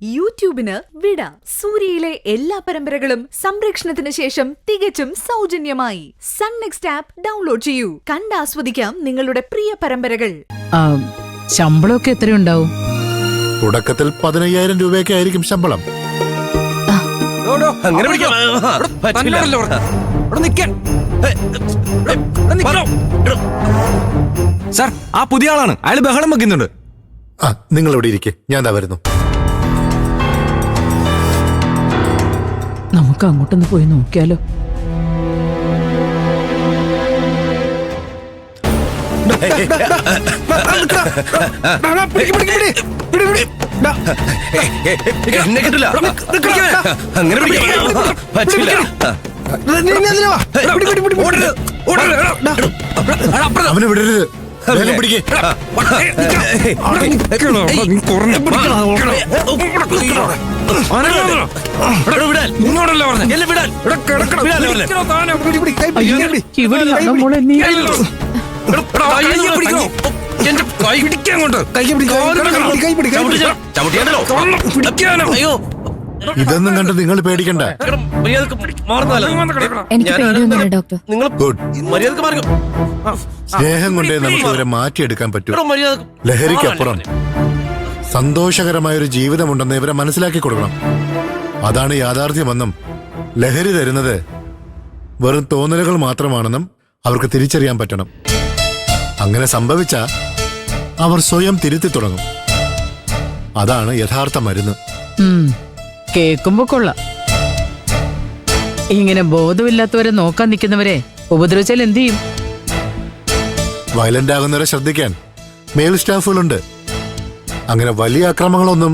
യൂട്യൂബിന് വിട. സൂര്യയിലെ എല്ലാ പരമ്പരകളും സംരക്ഷണത്തിന് ശേഷം തികച്ചും സൗജന്യമായി സൺ നെക്സ്റ്റ് ആപ്പ് ഡൗൺലോഡ് ചെയ്യൂ. കണ്ടാസ്വദിക്കാം നിങ്ങളുടെ പ്രിയ പരമ്പരകൾ. ശമ്പളമൊക്കെ എത്രയുണ്ടാവും? തുടക്കത്തിൽ 15,000 രൂപയൊക്കെ ആയിരിക്കും ശമ്പളം. സാർ, ആ പുതിയ ആളാണ്. അയാൾ ബഹളം വെക്കുന്നുണ്ട്. നിങ്ങൾ ഇവിടെ ഇരിക്കെ, ഞാൻ ദാ വരുന്നു. നമുക്ക് അങ്ങോട്ടൊന്ന് പോയി നോക്കിയാലോ? അവനെ വിടരുത്. പിടിക്കേ. ഇവിടെയാണോ മോളെ നീ? ഇതൊന്നും കണ്ട് നിങ്ങൾ പേടിക്കണ്ട. സ്നേഹം കൊണ്ടേ നമുക്ക് ഇവരെ മാറ്റിയെടുക്കാൻ പറ്റൂ. ലഹരിക്കപ്പുറം സന്തോഷകരമായൊരു ജീവിതമുണ്ടെന്ന് ഇവരെ മനസ്സിലാക്കി കൊടുക്കണം. അതാണ് യാഥാർത്ഥ്യമെന്നും ലഹരി തരുന്നത് വെറും തോന്നലുകൾ മാത്രമാണെന്നും അവർക്ക് തിരിച്ചറിയാൻ പറ്റണം. അങ്ങനെ സംഭവിച്ച അവർ സ്വയം തിരുത്തി തുടങ്ങും. അതാണ് യഥാർത്ഥ മരുന്ന്. കേക്കുമ്പോ കൊള്ളാം. ഇങ്ങനെ ബോധമില്ലാത്തവരെ നോക്കാൻ നിൽക്കുന്നവരെ ഉപദ്രവിച്ചാൽ എന്ത് ചെയ്യും? വയലന്റ് ആകുന്നവരെ ശ്രദ്ധിക്കാൻ മെയിൽ സ്റ്റാഫുകളുണ്ട്. അങ്ങനെ വലിയ അക്രമങ്ങളൊന്നും